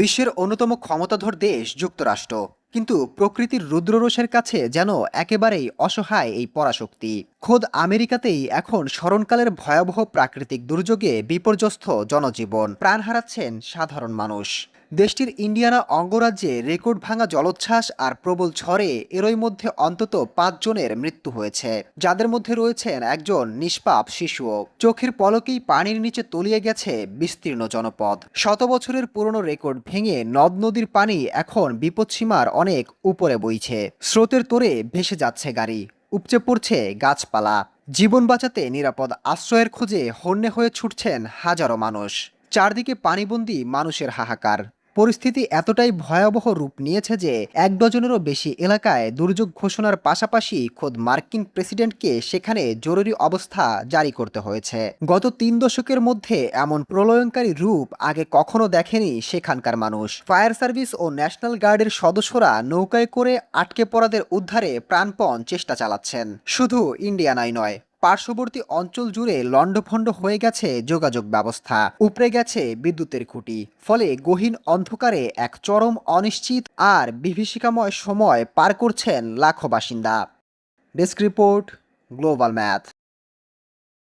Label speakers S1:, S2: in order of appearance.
S1: বিশ্বের অন্যতম ক্ষমতাধর দেশ যুক্তরাষ্ট্র, কিন্তু প্রকৃতির রুদ্ররোষের কাছে যেন একেবারেই অসহায় এই পরাশক্তি। খোদ আমেরিকাতেই এখন স্মরণকালের ভয়াবহ প্রাকৃতিক দুর্যোগে বিপর্যস্ত জনজীবন, প্রাণ হারাচ্ছেন সাধারণ মানুষ। দেশটির ইন্ডিয়ানা অঙ্গরাজ্যে রেকর্ড ভাঙা জলোচ্ছ্বাস আর প্রবল ঝড়ে এরই মধ্যে অন্তত ৫ জনের মৃত্যু হয়েছে, যাদের মধ্যে রয়েছেন একজন নিষ্পাপ শিশুও। চোখের পলকেই পানির নিচে তলিয়ে গেছে বিস্তীর্ণ জনপদ। শত বছরের পুরনো রেকর্ড ভেঙে নদ নদীর পানি এখন বিপদসীমার অনেক উপরে বইছে। স্রোতের তোড়ে ভেসে যাচ্ছে গাড়ি, উপচে পড়ছে গাছপালা। জীবন বাঁচাতে নিরাপদ আশ্রয়ের খোঁজে হন্যে হয়ে ছুটছেন হাজারো মানুষ। চারদিকে পানিবন্দী মানুষের হাহাকার। পরিস্থিতি এতটাই ভয়াবহ রূপ নিয়েছে যে ১ ডজনেরও বেশি এলাকায় দুর্যোগ ঘোষণার পাশাপাশি খোদ মার্কিন প্রেসিডেন্টকে সেখানে জরুরি অবস্থা জারি করতে হয়েছে। গত ৩ দশকের মধ্যে এমন প্রলয়ঙ্কারী রূপ আগে কখনো দেখেনি সেখানকার মানুষ। ফায়ার সার্ভিস ও ন্যাশনাল গার্ডের সদস্যরা নৌকায় করে আটকে পড়াদের উদ্ধারে প্রাণপণ চেষ্টা চালাচ্ছেন। শুধু ইন্ডিয়ানাই নয়, পার্শ্ববর্তী অঞ্চল জুড়ে লণ্ডভণ্ড হয়ে গেছে যোগাযোগ ব্যবস্থা, উপড়ে গেছে বিদ্যুতের খুঁটি। ফলে গহীন অন্ধকারে এক চরম অনিশ্চিত আর বিভীষিকাময় সময় পার করছেন লাখো বাসিন্দা। Desk report, global math.